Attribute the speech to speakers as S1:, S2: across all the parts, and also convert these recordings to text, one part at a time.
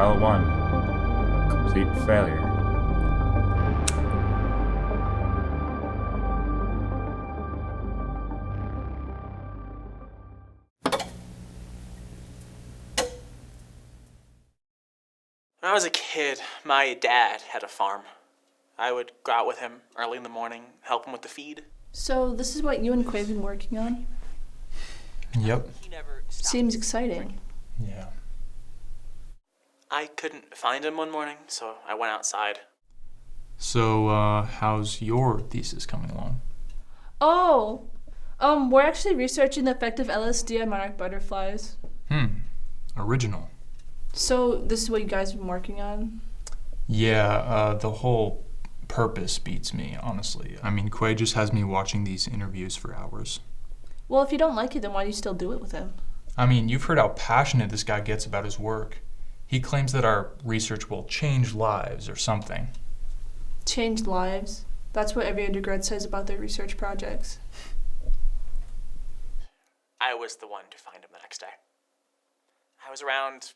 S1: L1. Complete failure.
S2: When I was a kid, my dad had a farm. I would go out with him early in the morning, help him with the feed.
S3: So this is what you and Quay have been working on?
S4: Yep.
S3: Seems exciting.
S4: Yeah.
S2: I couldn't find him one morning, so I went outside.
S4: So, how's your thesis coming along?
S3: Oh, we're actually researching the effect of LSD on monarch butterflies.
S4: Original.
S3: So this is what you guys have been working on?
S4: Yeah, the whole purpose beats me, honestly. I mean, Quay just has me watching these interviews for hours.
S3: Well, if you don't like it, then why do you still do it with him?
S4: I mean, you've heard how passionate this guy gets about his work. He claims that our research will change lives or something.
S3: Change lives? That's what every undergrad says about their research projects.
S2: I was the one to find him the next day. I was around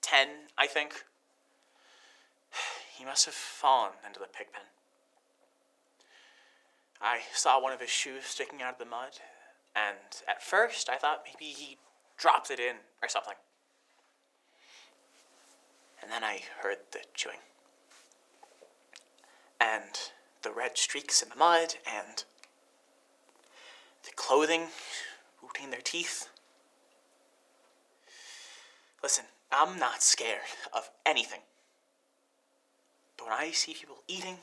S2: 10, I think. He must have fallen into the pig pen. I saw one of his shoes sticking out of the mud, and at first I thought maybe he dropped it in or something. And then I heard the chewing. And the red streaks in the mud, and the clothing rooting their teeth. Listen, I'm not scared of anything. But when I see people eating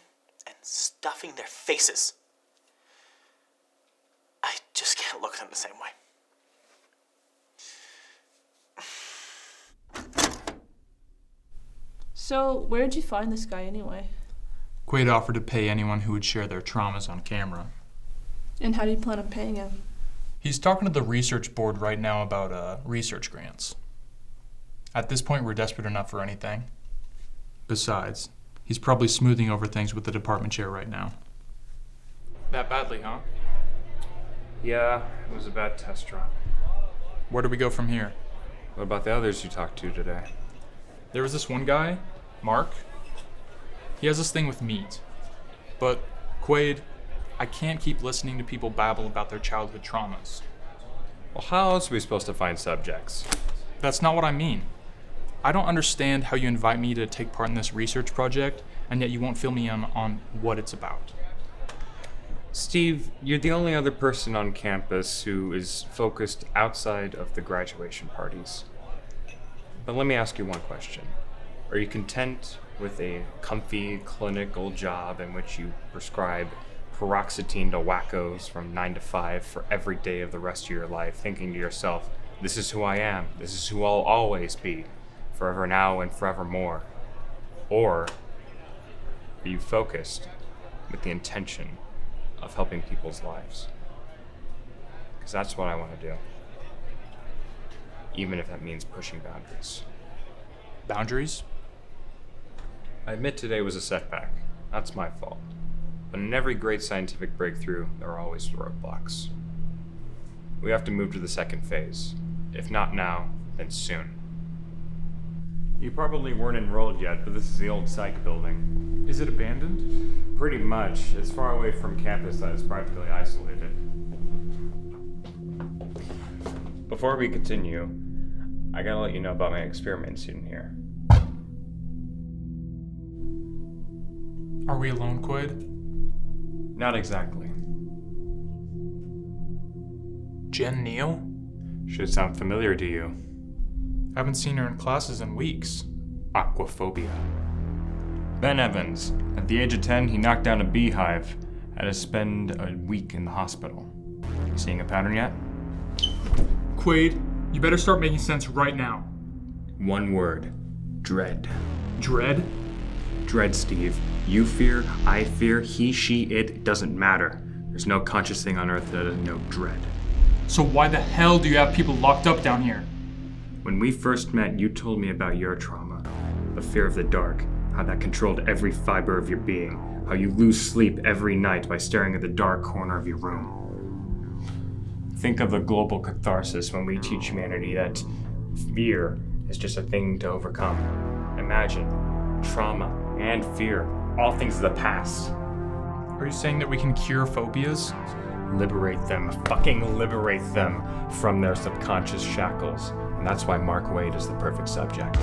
S2: and stuffing their faces, I just can't look at them the same way.
S3: So where did you find this guy anyway?
S4: Quaid offered to pay anyone who would share their traumas on camera.
S3: And how do you plan on paying him?
S4: He's talking to the research board right now about research grants. At this point, we're desperate enough for anything. Besides, he's probably smoothing over things with the department chair right now. That badly, huh?
S1: Yeah, it was a bad test run.
S4: Where do we go from here?
S1: What about the others you talked to today?
S4: There was this one guy, Mark. He has this thing with meat. But, Quaid, I can't keep listening to people babble about their childhood traumas.
S1: Well, how else are we supposed to find subjects?
S4: That's not what I mean. I don't understand how you invite me to take part in this research project, and yet you won't fill me in on what it's about.
S1: Steve, you're the only other person on campus who is focused outside of the graduation parties. But let me ask you one question. Are you content with a comfy clinical job in which you prescribe paroxetine to wackos from 9 to 5 for every day of the rest of your life, thinking to yourself, this is who I am, this is who I'll always be, forever now and forevermore? Or are you focused with the intention of helping people's lives? Because that's what I want to do. Even if that means pushing boundaries.
S4: Boundaries?
S1: I admit today was a setback. That's my fault. But in every great scientific breakthrough, there are always roadblocks. We have to move to the second phase. If not now, then soon. You probably weren't enrolled yet, but this is the old psych building.
S4: Is it abandoned?
S1: Pretty much. It's far away from campus that is practically isolated. Before we continue, I gotta let you know about my experiments in here.
S4: Are we alone, Quaid?
S1: Not exactly.
S4: Jen Neal?
S1: Should sound familiar to you.
S4: Haven't seen her in classes in weeks.
S1: Aquaphobia. Ben Evans. At the age of 10, he knocked down a beehive. Had to spend a week in the hospital. Seeing a pattern yet?
S4: Quaid, you better start making sense right now.
S1: One word. Dread.
S4: Dread?
S1: Dread, Steve. You fear, I fear, he, she, it doesn't matter. There's no conscious thing on earth that doesn't know dread.
S4: So why the hell do you have people locked up down here?
S1: When we first met, you told me about your trauma. The fear of the dark, how that controlled every fiber of your being, how you lose sleep every night by staring at the dark corner of your room. Think of the global catharsis when we teach humanity that fear is just a thing to overcome. imagine. Trauma and fear, all things of the past.
S4: Are you saying that we can cure phobias?
S1: Liberate them, fucking liberate them from their subconscious shackles. And that's why Mark Waid is the perfect subject.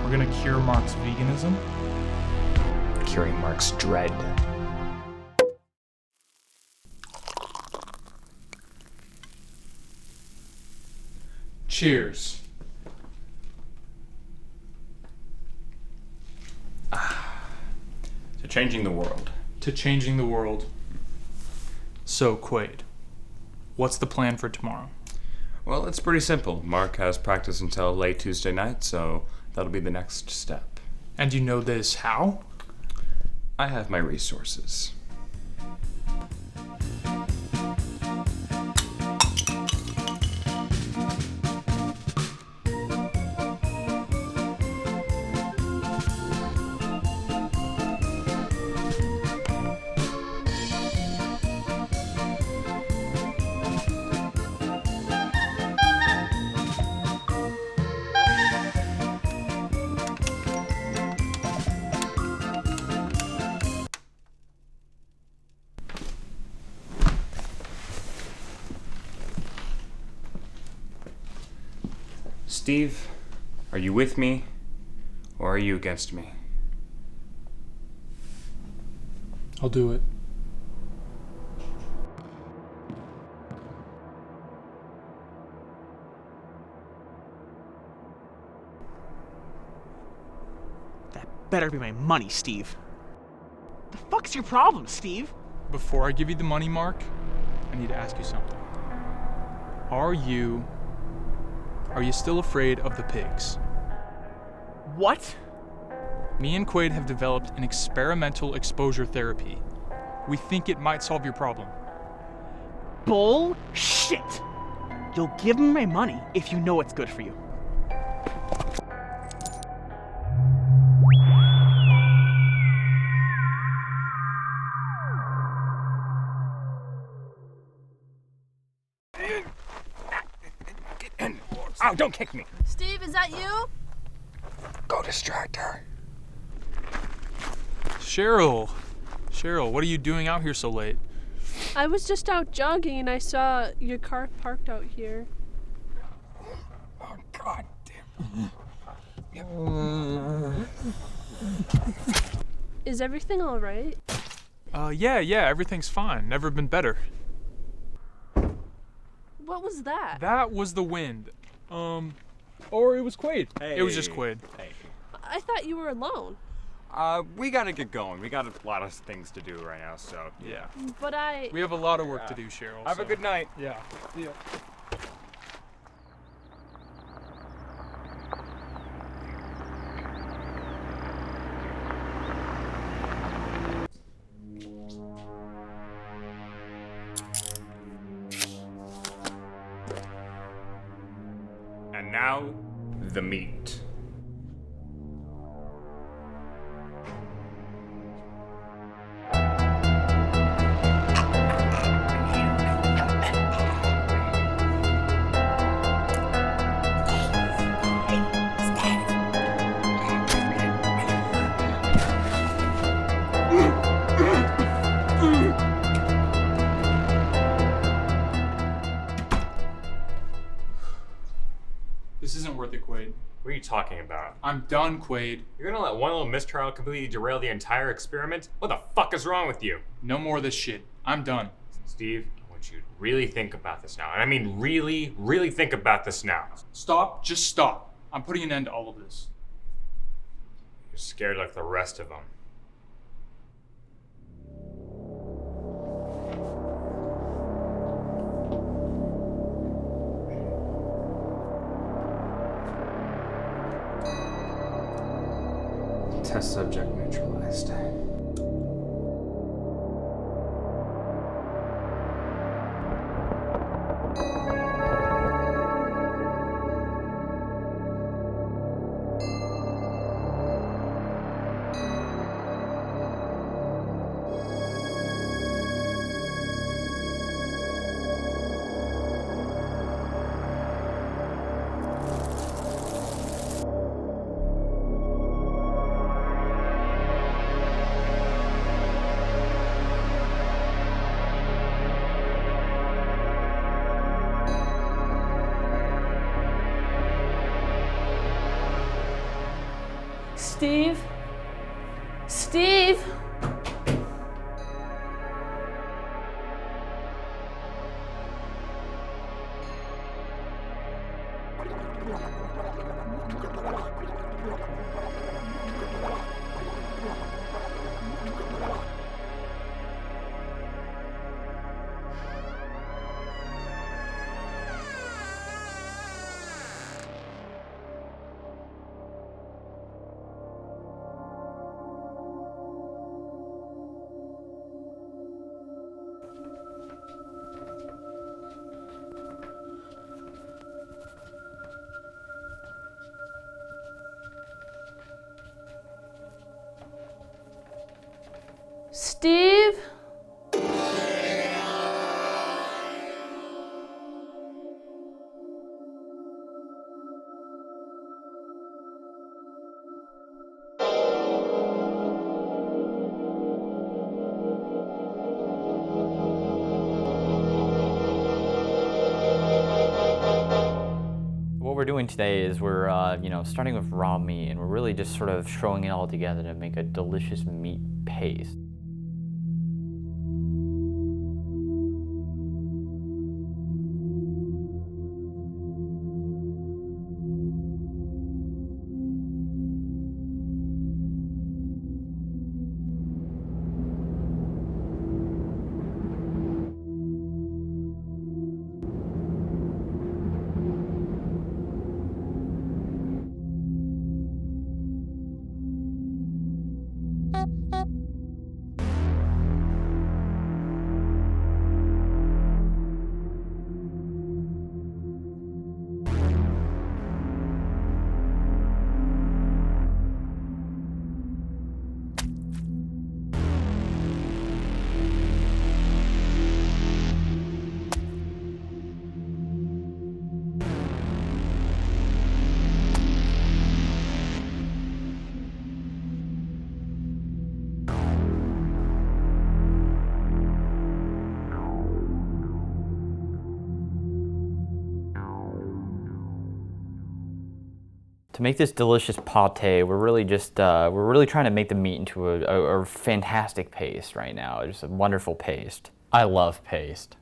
S4: We're gonna cure Mark's veganism?
S1: Curing Mark's dread.
S4: Cheers.
S1: To changing the world.
S4: To changing the world. So, Quaid, what's the plan for tomorrow?
S1: Well, it's pretty simple. Mark has practice until late Tuesday night, so that'll be the next step.
S4: And you know this how?
S1: I have my resources. Steve, are you with me, or are you against me?
S4: I'll do it.
S2: That better be my money, Steve. The fuck's your problem, Steve?
S4: Before I give you the money, Mark, I need to ask you something. Are you still afraid of the pigs?
S2: What?
S4: Me and Quaid have developed an experimental exposure therapy. We think it might solve your problem.
S2: Bullshit! You'll give me my money if you know it's good for you.
S1: Ow, don't kick me!
S3: Steve, is that you?
S1: Go distract her.
S4: Cheryl, what are you doing out here so late?
S5: I was just out jogging and I saw your car parked out here.
S1: Oh, God damn.
S5: Is everything all right?
S4: Yeah, everything's fine. Never been better.
S5: What was that?
S4: That was the wind. Or it was Quaid. It was just Quaid.
S1: Hey.
S5: I thought you were alone.
S1: We gotta get going. We got a lot of things to do right now, so.
S4: Yeah.
S5: But
S4: We have a lot of work to do, Cheryl.
S1: Have
S4: so.
S1: a good night.
S4: Yeah. Yeah.
S1: And now, the meat.
S4: This isn't worth it, Quaid.
S1: What are you talking about?
S4: I'm done, Quaid.
S1: You're gonna let one little mistrial completely derail the entire experiment? What the fuck is wrong with you?
S4: No more of this shit. I'm done.
S1: Steve, I want you to really think about this now. And I mean really, really think about this now.
S4: Stop. Just stop. I'm putting an end to all of this.
S1: You're scared like the rest of them. Test subject neutralized.
S3: Steve? Steve? Steve?
S6: What we're doing today is we're, starting with raw meat, and we're really just sort of throwing it all together to make a delicious meat paste. To make this delicious pate, we're really trying to make the meat into a fantastic paste right now. It's a wonderful paste. I love paste.